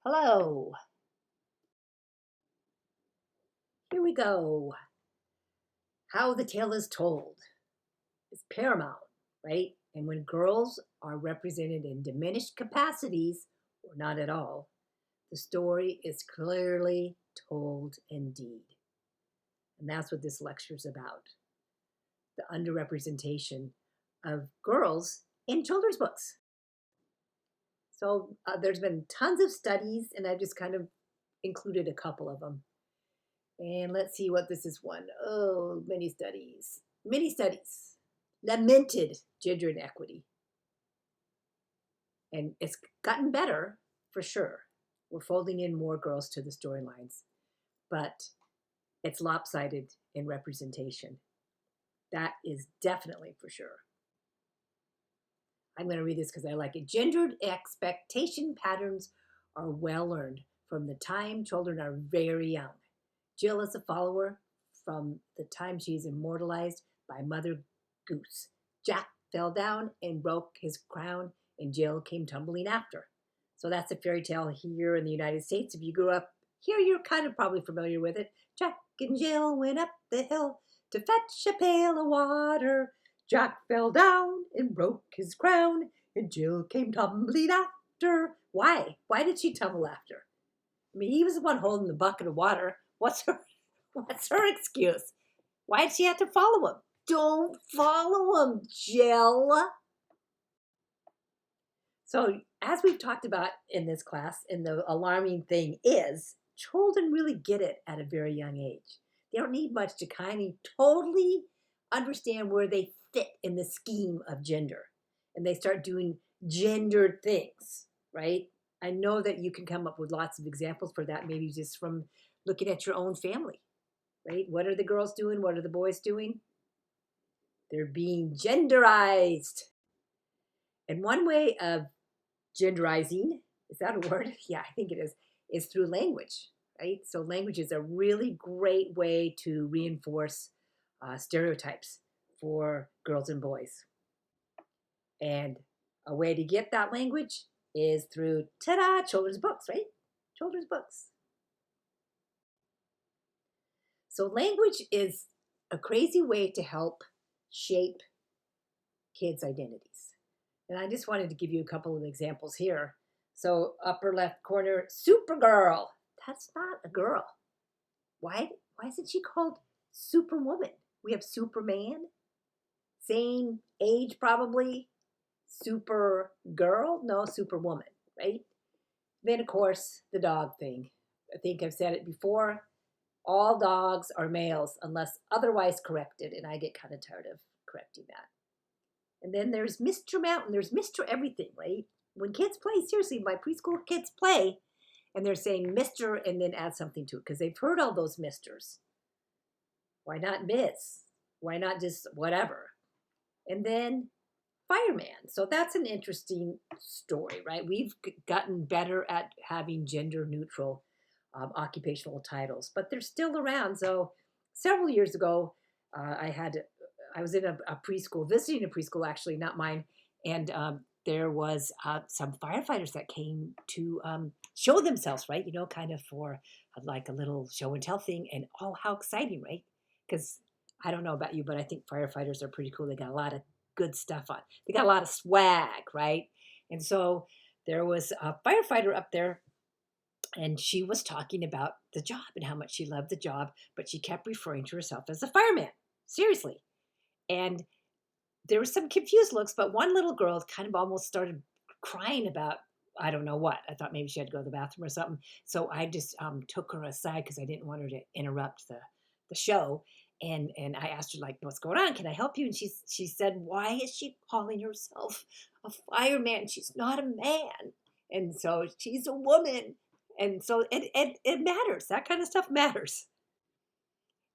Hello, here we go. How the tale is told is paramount, right? And when girls are represented in diminished capacities, or not at all, the story is clearly told indeed. And that's what this lecture is about, the underrepresentation of girls in children's books. So there's been tons of studies, and I've just kind of included a couple of them. And let's see what this is one. Oh, many studies. Many studies. Lamented gender inequity. And it's gotten better for sure. We're folding in more girls to the storylines, but it's lopsided in representation. That is definitely for sure. I'm going to read this because I like it. Gendered expectation patterns are well learned from the time children are very young. Jill is a follower from the time she's immortalized by Mother Goose. Jack fell down and broke his crown, and Jill came tumbling after. So that's a fairy tale here in the United States. If you grew up here, you're kind of probably familiar with it. Jack and Jill went up the hill to fetch a pail of water. Jack fell down and broke his crown, and Jill came tumbling after. Why? Why did she tumble after? I mean, he was the one holding the bucket of water. What's her excuse? Why did she have to follow him? Don't follow him, Jill. So, as we've talked about in this class, and the alarming thing is, children really get it at a very young age. They don't need much to kind of totally understand where they fit in the scheme of gender. And they start doing gendered things, right? I know that you can come up with lots of examples for that, maybe just from looking at your own family, right? What are the girls doing? What are the boys doing? They're being genderized. And one way of genderizing, is that a word? Yeah, I think it is through language, right? So language is a really great way to reinforce stereotypes for girls and boys. And a way to get that language is through, ta-da, children's books, right? Children's books. So language is a crazy way to help shape kids' identities. And I just wanted to give you a couple of examples here. So upper left corner, Supergirl. That's not a girl. Why isn't she called Superwoman? We have Superman, same age probably. Supergirl, no, Superwoman, right? Then, of course, the dog thing. I think I've said it before. All dogs are males unless otherwise corrected, and I get kind of tired of correcting that. And then there's Mr. Mountain, there's Mr. Everything, right? When kids play, seriously, my preschool kids play, and they're saying Mr. and then add something to it because they've heard all those misters. Why not Miss? Why not just whatever? And then fireman. So that's an interesting story, right? We've gotten better at having gender neutral occupational titles, but they're still around. So several years ago, I was in a preschool, visiting a preschool actually, not mine, and there was some firefighters that came to show themselves, right? You know, kind of for like a little show and tell thing, and oh, how exciting, right? Because I don't know about you, but I think firefighters are pretty cool. They got a lot of good stuff on. They got a lot of swag, right? And so there was a firefighter up there, and she was talking about the job and how much she loved the job, but she kept referring to herself as a fireman. Seriously. And there were some confused looks, but one little girl kind of almost started crying about, I don't know what. I thought maybe she had to go to the bathroom or something. So I just took her aside because I didn't want her to interrupt the show. And I asked her, like, what's going on? Can I help you? And she said, why is she calling herself a fireman? She's not a man. And so she's a woman. And so it matters. That kind of stuff matters.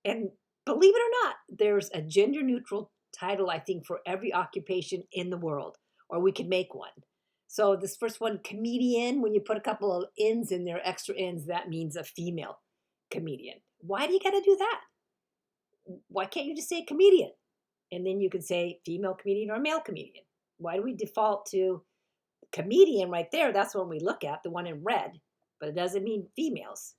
And believe it or not, there's a gender neutral title, I think, for every occupation in the world, or we could make one. So this first one, comedian, when you put a couple of ins in there, extra ins, that means a female comedian. Why do you got to do that? Why can't you just say comedian? And then you can say female comedian or male comedian. Why do we default to comedian right there? That's the one we look at, the one in red. but it doesn't mean females.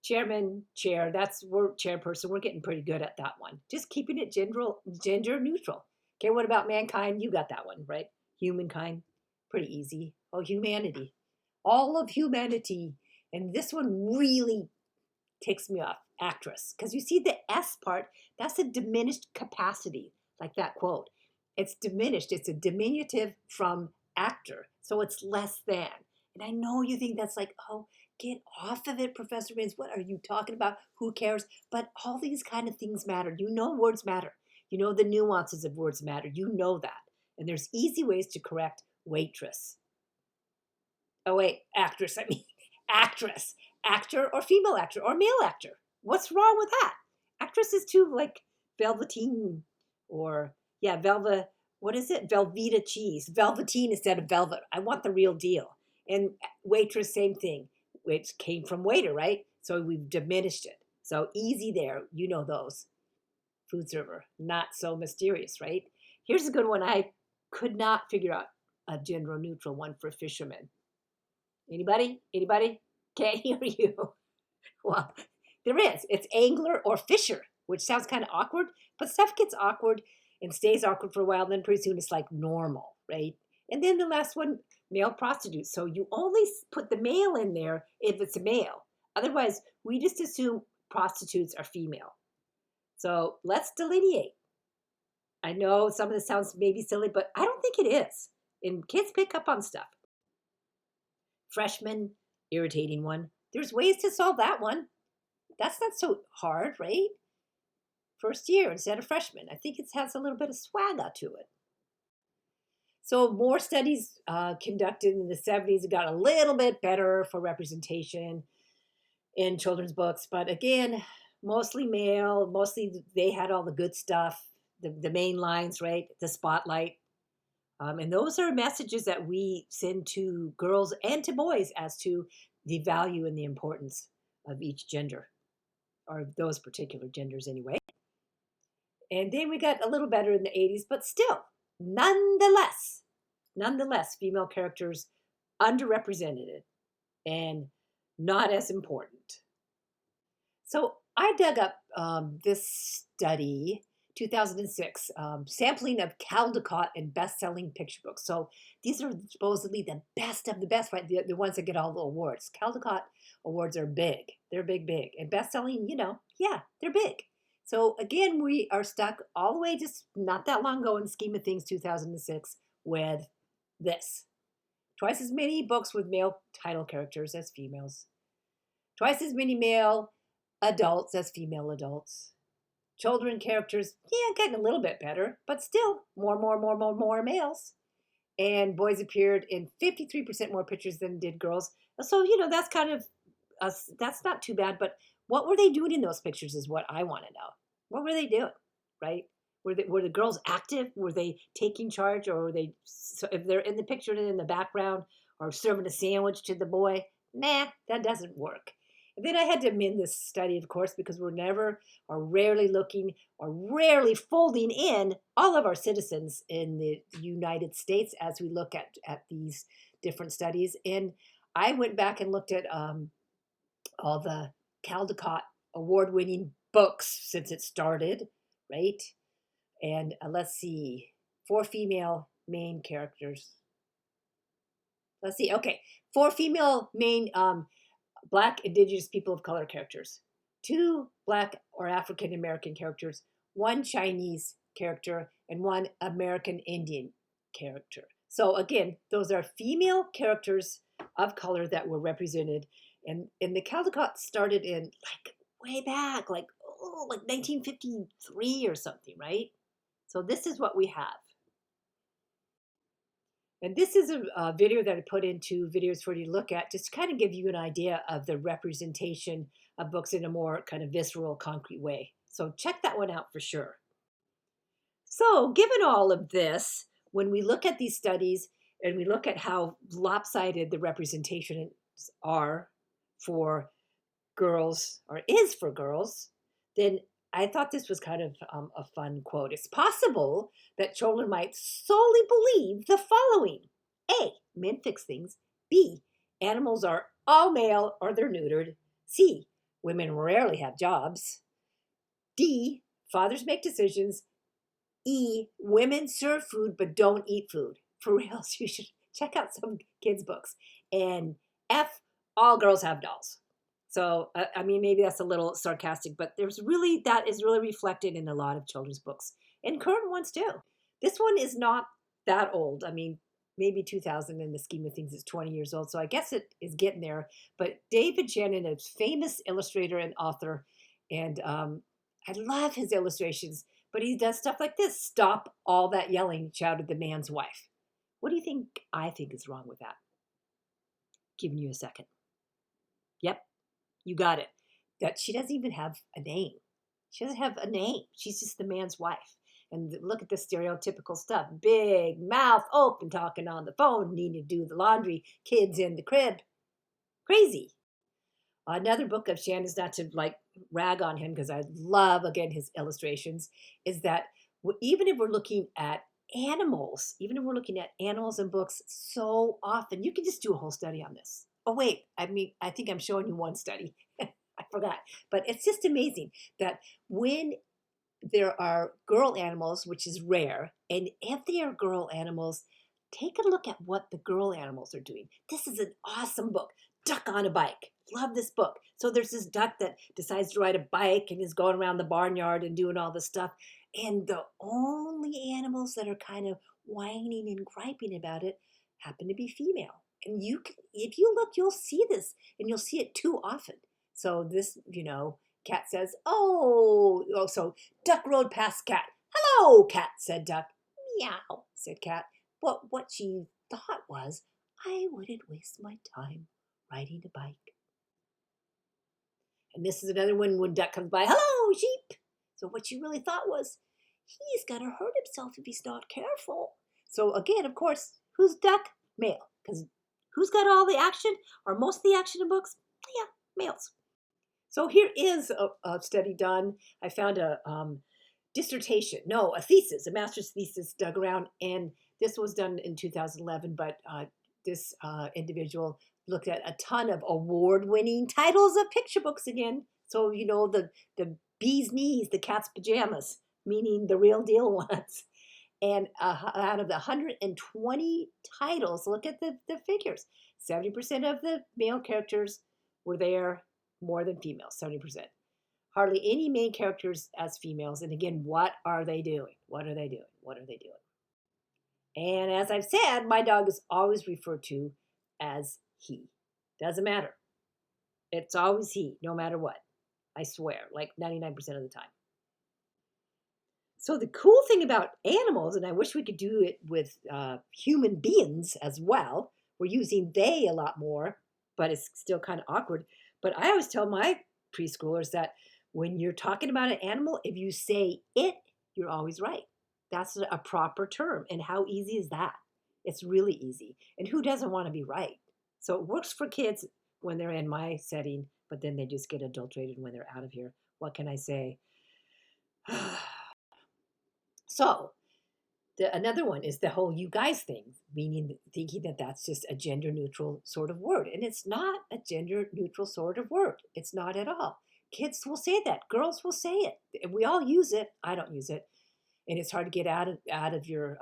Chairman, chair, we're chairperson. We're getting pretty good at that one. Just keeping it gender neutral. Okay, what about mankind? You got that one, right? Humankind, pretty easy. Oh, humanity. All of humanity. And this one really takes me off. Actress. Because you see the S part, that's a diminished capacity, like that quote. It's diminished. It's a diminutive from actor. So it's less than. And I know you think that's like, oh, get off of it, Professor Binns. What are you talking about? Who cares? But all these kind of things matter. You know words matter. You know the nuances of words matter. You know that. And there's easy ways to correct waitress. Oh, wait, actress. I mean, actress. Actor or female actor or male actor. What's wrong with that? Actress is too like velveteen or, yeah, what is it? Velveeta cheese. Velveteen instead of velvet. I want the real deal. And waitress, same thing. Which came from waiter, right? So we've diminished it. So easy there. You know those. Food server. Not so mysterious, right? Here's a good one. I could not figure out a gender neutral one for fishermen. Anybody? Anybody? Can't hear you. Well, there is. It's angler or fisher, which sounds kind of awkward, but stuff gets awkward and stays awkward for a while. Then pretty soon it's like normal, right? And then the last one, male prostitute. So you only put the male in there if it's a male. Otherwise, we just assume prostitutes are female. So let's delineate. I know some of this sounds maybe silly, but I don't think it is. And kids pick up on stuff. Freshman, irritating one. There's ways to solve that one. That's not so hard, right? First year instead of freshman. I think it has a little bit of swagger to it. So more studies conducted in the 70s got a little bit better for representation in children's books. But again, mostly male, mostly they had all the good stuff, the main lines, right? The spotlight. And those are messages that we send to girls and to boys as to the value and the importance of each gender, or those particular genders anyway. And then we got a little better in the 80s, but still, nonetheless, female characters underrepresented and not as important. So I dug up this study, 2006, sampling of Caldecott and best-selling picture books. So these are supposedly the best of the best, right? The ones that get all the awards. Caldecott awards are big. They're big, big. And best-selling, yeah, they're big. So again, we are stuck all the way just not that long ago in the scheme of things, 2006, with this. Twice as many books with male title characters as females. Twice as many male adults as female adults. Children characters, yeah, getting a little bit better, but still more males. And boys appeared in 53% more pictures than did girls. So, that's kind of, that's not too bad, but what were they doing in those pictures is what I want to know. What were they doing, right? Were the girls active? Were they taking charge, or were they, so if they're in the picture and in the background, or serving a sandwich to the boy? Nah, that doesn't work. And then I had to amend this study, of course, because we're never or rarely looking or rarely folding in all of our citizens in the United States as we look at these different studies. And I went back and looked at all the Caldecott award-winning books since it started, right? And let's see, 4 female main characters. Let's see, okay, 4 female main Black, Indigenous, people of color characters, 2 Black or African American characters, 1 Chinese character, and 1 American Indian character. So again, those are female characters of color that were represented. And the Caldecott started in like way back, like 1953 or something, right? So this is what we have. And this is a video that I put into videos for you to look at, just to kind of give you an idea of the representation of books in a more kind of visceral, concrete way. So check that one out for sure. So given all of this, when we look at these studies and we look at how lopsided the representations are for girls, or is for girls, then I thought this was kind of a fun quote. It's possible that children might solely believe the following. A, men fix things. B, animals are all male or they're neutered. C, women rarely have jobs. D, fathers make decisions. E, women serve food but don't eat food. For reals, you should check out some kids' books. And F, all girls have dolls. So, I mean, maybe that's a little sarcastic, but that is really reflected in a lot of children's books and current ones too. This one is not that old. I mean, maybe 2000 in the scheme of things is 20 years old. So I guess it is getting there. But David Shannon, a famous illustrator and author, and I love his illustrations, but he does stuff like this. Stop all that yelling, shouted the man's wife. What do you think I think is wrong with that? Giving you a second. Yep, you got it. That she doesn't even have a name. She doesn't have a name. She's just the man's wife. And look at the stereotypical stuff. Big mouth open, talking on the phone, needing to do the laundry, kids in the crib. Crazy. Another book of Shannon's, not to like rag on him because I love, again, his illustrations, is that even if we're looking at animals, in books so often, you can just do a whole study on this. Oh, wait, I think I'm showing you one study. I forgot. But it's just amazing that when there are girl animals, which is rare, and if they are girl animals, take a look at what the girl animals are doing. This is an awesome book. Duck on a Bike. Love this book. So there's this duck that decides to ride a bike and is going around the barnyard and doing all this stuff. And the only animals that are kind of whining and griping about it happen to be female. And if you look, you'll see this, and you'll see it too often. So this, Cat says, oh, so Duck rode past Cat. Hello, Cat, said Duck. Meow, said Cat. But what she thought was, I wouldn't waste my time riding a bike. And this is another one when Duck comes by. Hello, Sheep. So what she really thought was, he's going to hurt himself if he's not careful. So again, of course, who's Duck? Male. Because who's got all the action or most of the action in books? Yeah, males. So here is a study done. I found a thesis, a master's thesis dug around, and this was done in 2011, but this individual looked at a ton of award-winning titles of picture books again. So, the bee's knees, the cat's pajamas, meaning the real deal ones. And out of the 120 titles, look at the figures. 70% of the male characters were there more than females, 70%. Hardly any main characters as females. And again, what are they doing? What are they doing? What are they doing? And as I've said, my dog is always referred to as he. Doesn't matter. It's always he, no matter what. I swear, like 99% of the time. So the cool thing about animals, and I wish we could do it with human beings as well, we're using they a lot more, but it's still kind of awkward. But I always tell my preschoolers that when you're talking about an animal, if you say it, you're always right. That's a proper term. And how easy is that? It's really easy. And who doesn't want to be right? So it works for kids when they're in my setting, but then they just get adulterated when they're out of here. What can I say? So another one is the whole you guys thing, meaning thinking that that's just a gender neutral sort of word. And it's not a gender neutral sort of word. It's not at all. Kids will say that. Girls will say it. We all use it. I don't use it. And it's hard to get out of your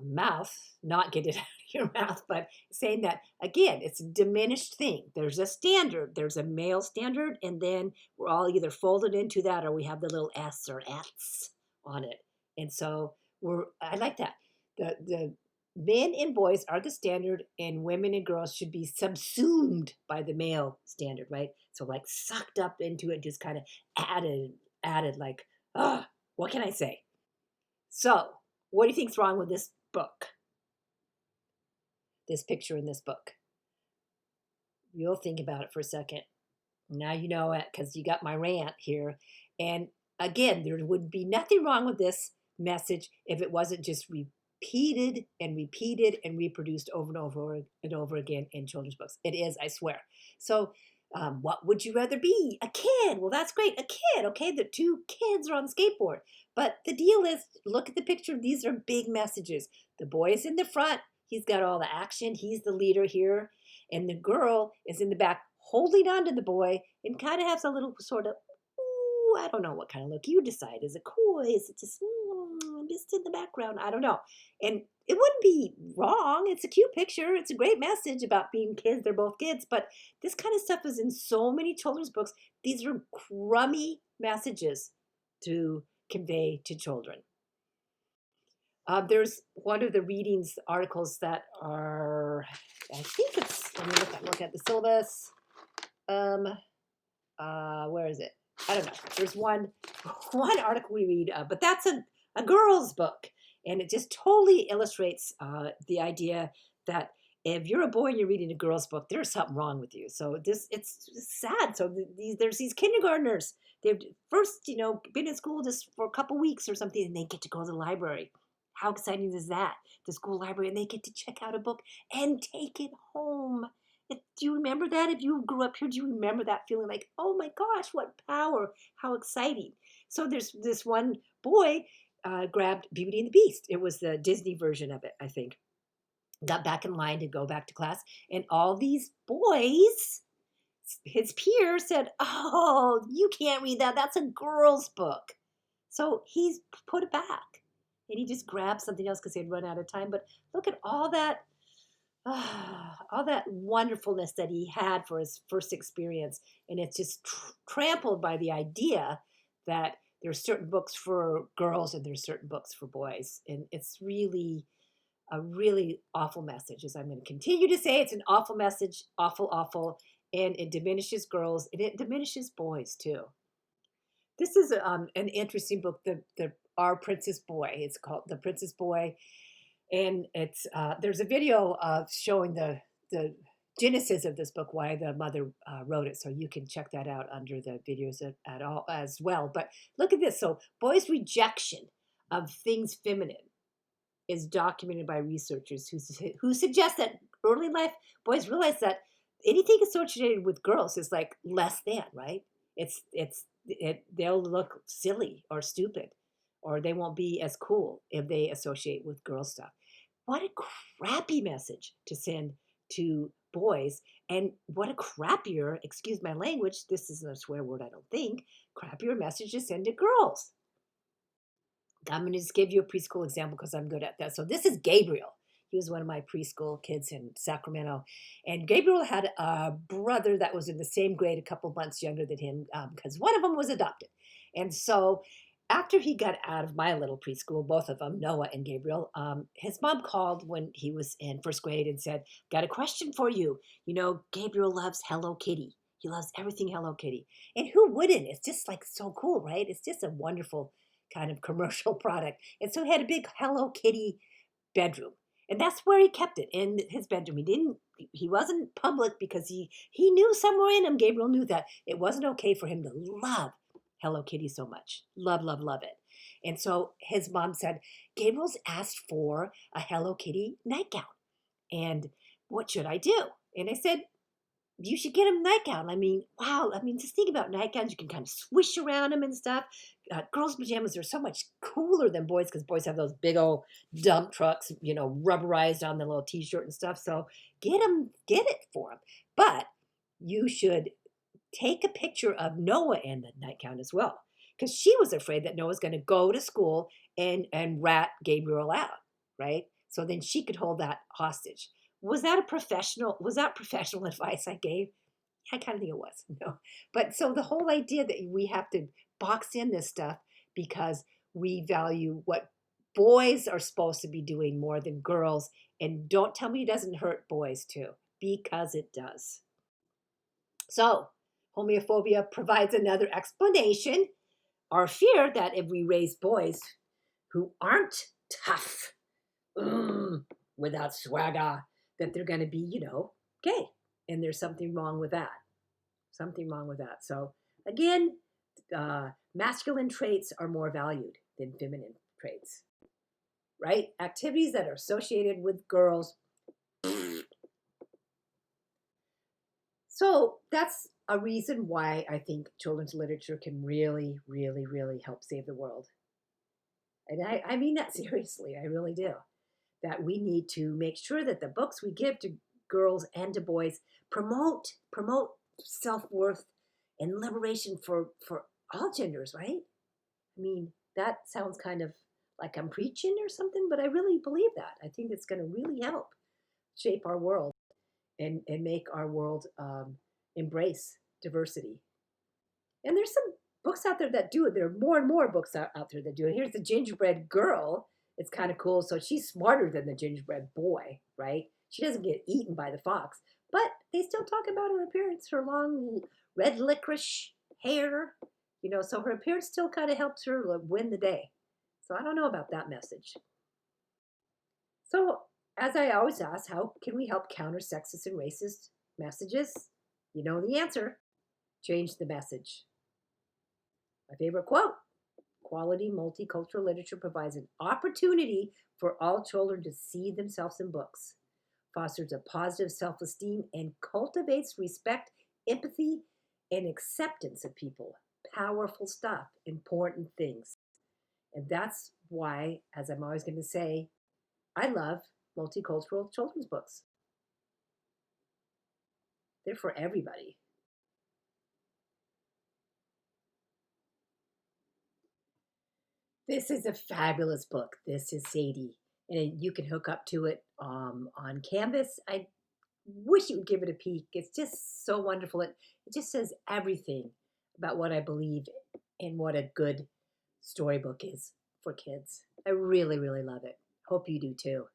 mouth, not get it out of your mouth, but saying that, again, it's a diminished thing. There's a standard. There's a male standard, and then we're all either folded into that or we have the little S or F's on it. And so I like that. The men and boys are the standard, and women and girls should be subsumed by the male standard, right? So like sucked up into it, just kind of added like, what can I say? So what do you think's wrong with this book? This picture in this book? You'll think about it for a second. Now you know it because you got my rant here. And again, there would be nothing wrong with this message if it wasn't just repeated and repeated and reproduced over and over and over again in children's books. It is, I swear. So what would you rather be? A kid. Well, that's great. A kid. Okay, the two kids are on the skateboard. But the deal is, look at the picture. These are big messages. The boy is in the front. He's got all the action. He's the leader here. and the girl is in the back holding on to the boy and kind of has a little sort of, ooh, I don't know what kind of look. You decide. Is it cool? Is it just, just in the background? I don't know. And it wouldn't be wrong. It's a cute picture. It's a great message about being kids. They're both kids. But this kind of stuff is in so many children's books. These are crummy messages to convey to children. There's one of the readings articles that are, I think it's, let me look at the syllabus. Where is it? I don't know. There's one article we read, but that's a girl's book. And it just totally illustrates the idea that if you're a boy and you're reading a girl's book, there's something wrong with you. So it's sad. So there's these kindergartners. They've first, been in school just for a couple weeks or something, and they get to go to the library. How exciting is that? The school library, and they get to check out a book and take it home. Do you remember that? If you grew up here, do you remember that feeling like, oh my gosh, what power, how exciting. So there's this one boy grabbed Beauty and the Beast. It was the Disney version of it, I think. Got back in line to go back to class, and all these boys, his peers, said, oh, you can't read that. That's a girl's book. So he's put it back. And he just grabbed something else because he had run out of time. But look at all that wonderfulness that he had for his first experience. And it's just trampled by the idea that there's certain books for girls and there's certain books for boys. And it's really a really awful message. As I'm going to continue to say, it's an awful message, awful. And it diminishes girls and it diminishes boys too. This is an interesting book, the Our Princess Boy. It's called The Princess Boy, and it's there's a video of showing the genesis of this book, why the mother wrote it. So you can check that out under the videos at all as well. But look at this. So boys' rejection of things feminine is documented by researchers who suggest that early in life boys realize that anything associated with girls is like less than, right? They'll look silly or stupid, or they won't be as cool if they associate with girl stuff. What a crappy message to send to boys, and what a crappier, excuse my language, this isn't a swear word, I don't think, crappier message to send to girls. I'm going to just give you a preschool example because I'm good at that. So this is Gabriel. He was one of my preschool kids in Sacramento. And Gabriel had a brother that was in the same grade, a couple months younger than him, because one of them was adopted. And so after he got out of my little preschool, both of them, Noah and Gabriel, his mom called when he was in first grade and said, got a question for you. Gabriel loves Hello Kitty. He loves everything Hello Kitty. And who wouldn't? It's just like so cool, right? It's just a wonderful kind of commercial product. And so he had a big Hello Kitty bedroom. And that's where he kept it, in his bedroom. He wasn't public because he knew somewhere in him, Gabriel knew that it wasn't okay for him to love Hello Kitty so much. Love it. And so his mom said, Gabriel's asked for a Hello Kitty nightgown. And what should I do? And I said, you should get him a nightgown. Wow. Just think about nightgowns. You can kind of swish around them and stuff. Girls' pajamas are so much cooler than boys because boys have those big old dump trucks, rubberized on the little t-shirt and stuff. So get it for him. But you should take a picture of Noah in the nightgown as well, because she was afraid that Noah's going to go to school and rat Gabriel out, right? So then she could hold that hostage. Was that professional advice I gave? I kind of think it was. No. But so the whole idea that we have to box in this stuff because we value what boys are supposed to be doing more than girls. And don't tell me it doesn't hurt boys too, because it does. So homophobia provides another explanation, our fear that if we raise boys who aren't tough, without swagger, that they're going to be, gay. And there's something wrong with that. So again, masculine traits are more valued than feminine traits, right? Activities that are associated with girls. So that's a reason why I think children's literature can really, really, really help save the world. And I mean that seriously. I really do. That we need to make sure that the books we give to girls and to boys. Promote self-worth and liberation for all genders, right? I mean, that sounds kind of like I'm preaching or something, but I really believe that. I think it's going to really help shape our world and make our world embrace diversity. And there's some books out there that do it. There are more and more books out there that do it. Here's the gingerbread girl. It's kind of cool. So she's smarter than the gingerbread boy, right? She doesn't get eaten by the fox, but they still talk about her appearance, her long red licorice hair, so her appearance still kind of helps her win the day. So I don't know about that message. So, as I always ask, how can we help counter sexist and racist messages? You know the answer: change the message. My favorite quote: quality multicultural literature provides an opportunity for all children to see themselves in books, fosters a positive self esteem, and cultivates respect, empathy, and acceptance of people. Powerful stuff, important things. And that's why, as I'm always going to say, I love multicultural children's books. They're for everybody. This is a fabulous book. This is Sadie, and you can hook up to it on Canvas. I wish you would give it a peek. It's just so wonderful. It just says everything about what I believe and what a good storybook is for kids. I really, really love it. Hope you do too.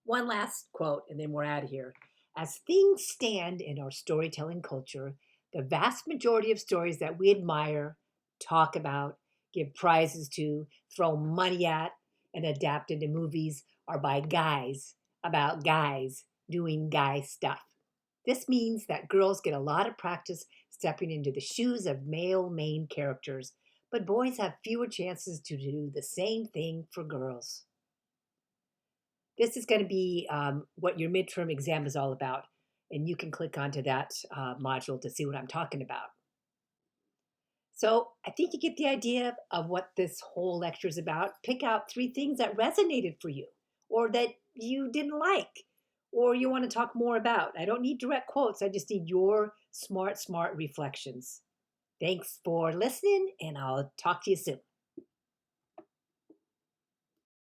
One last quote, and then we're out of here. As things stand in our storytelling culture, the vast majority of stories that we admire, talk about, give prizes to, throw money at, and adapt into movies are by guys about guys doing guy stuff. This means that girls get a lot of practice stepping into the shoes of male main characters, but boys have fewer chances to do the same thing for girls. This is going to be what your midterm exam is all about, and you can click onto that module to see what I'm talking about. So I think you get the idea of what this whole lecture is about. Pick out 3 things that resonated for you, or that you didn't like, or you want to talk more about. I don't need direct quotes. I just need your smart reflections. Thanks for listening, and I'll talk to you soon.